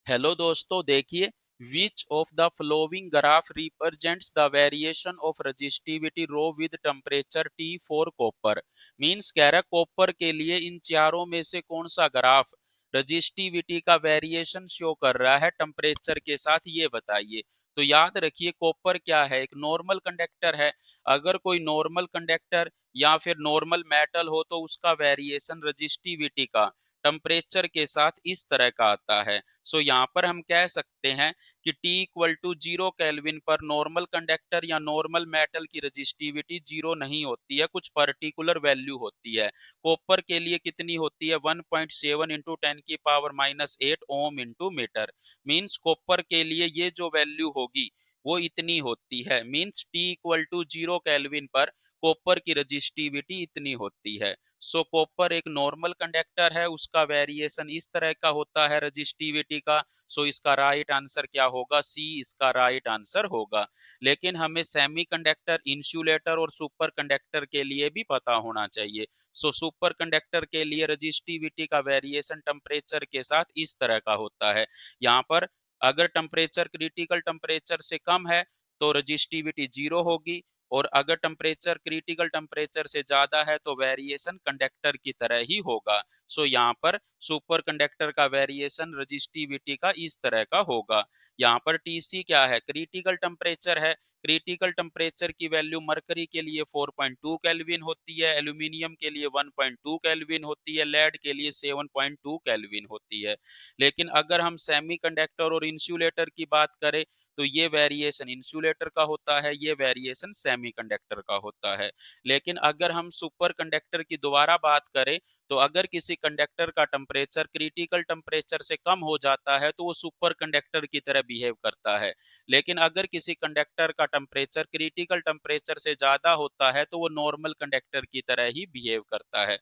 Hello दोस्तों, देखिए which of the following graph represents the variation of resistivity rho with temperature T for copper. Means कह रहा है copper के लिए इन चारों में से कौन सा ग्राफ रजिस्टिविटी का वेरिएशन शो कर रहा है टेम्परेचर के साथ, ये बताइए। तो याद रखिए कॉपर क्या है, एक नॉर्मल कंडक्टर है। अगर कोई नॉर्मल कंडक्टर या फिर नॉर्मल मेटल हो तो उसका वेरिएशन रजिस्टिविटी का टेम्परेचर के साथ इस तरह का आता है। सो यहाँ पर हम कह सकते हैं कि T इक्वल टू 0 केल्विन पर नॉर्मल कंडक्टर या नॉर्मल मेटल की रजिस्टिविटी 0 नहीं होती है, कुछ पर्टिकुलर वैल्यू होती है। कॉपर के लिए कितनी होती है? 1.7 into 10⁻⁸ ohm into metre. Means copper के लिए ये जो वैल्यू होगी वो इतनी होती है। Means T equal to 0 kelvin पर कॉपर की रजिस्टिविटी इतनी होती है। सो कॉपर एक नॉर्मल कंडक्टर है, उसका वेरिएशन इस तरह का होता है रजिस्टिविटी का। सो इसका राइट आंसर क्या होगा? सी इसका राइट आंसर होगा। लेकिन हमें सेमी कंडक्टर, इंसुलेटर और सुपर कंडक्टर के लिए भी पता होना चाहिए। सो सुपर कंडक्टर के लिए रजिस्टिविटी का वेरिएशन टेम्परेचर के साथ इस तरह का होता है। यहाँ पर अगर टेम्परेचर क्रिटिकल टेम्परेचर से कम है तो रजिस्टिविटी 0 होगी, और अगर टेम्परेचर क्रिटिकल टेम्परेचर से ज्यादा है तो वेरिएशन कंडक्टर की तरह ही होगा। सो यहाँ पर सुपर कंडक्टर का वेरिएशन रजिस्टिविटी का इस तरह का होगा। यहाँ पर टीसी क्या है? क्रिटिकल टेम्परेचर है। क्रिटिकल टेम्परेचर की वैल्यू मरकरी के लिए 4.2 केल्विन होती है, एल्यूमिनियम के लिए 1.2 केल्विन होती है, लेड के लिए 7.2 केल्विन होती है। लेकिन अगर हम सेमी कंडक्टर और इंसुलेटर की बात करें तो ये वेरिएशन इंसुलेटर का होता है, ये वेरिएशन सेमीकंडक्टर का होता है। लेकिन अगर हम सुपर कंडक्टर की दोबारा बात करें तो अगर किसी कंडक्टर का टेम्परेचर क्रिटिकल टेम्परेचर से कम हो जाता है तो वो सुपर कंडक्टर की तरह बिहेव करता है। लेकिन अगर किसी कंडक्टर का टेम्परेचर क्रिटिकल टेम्परेचर से ज्यादा होता है तो वो नॉर्मल कंडक्टर की तरह ही बिहेव करता है।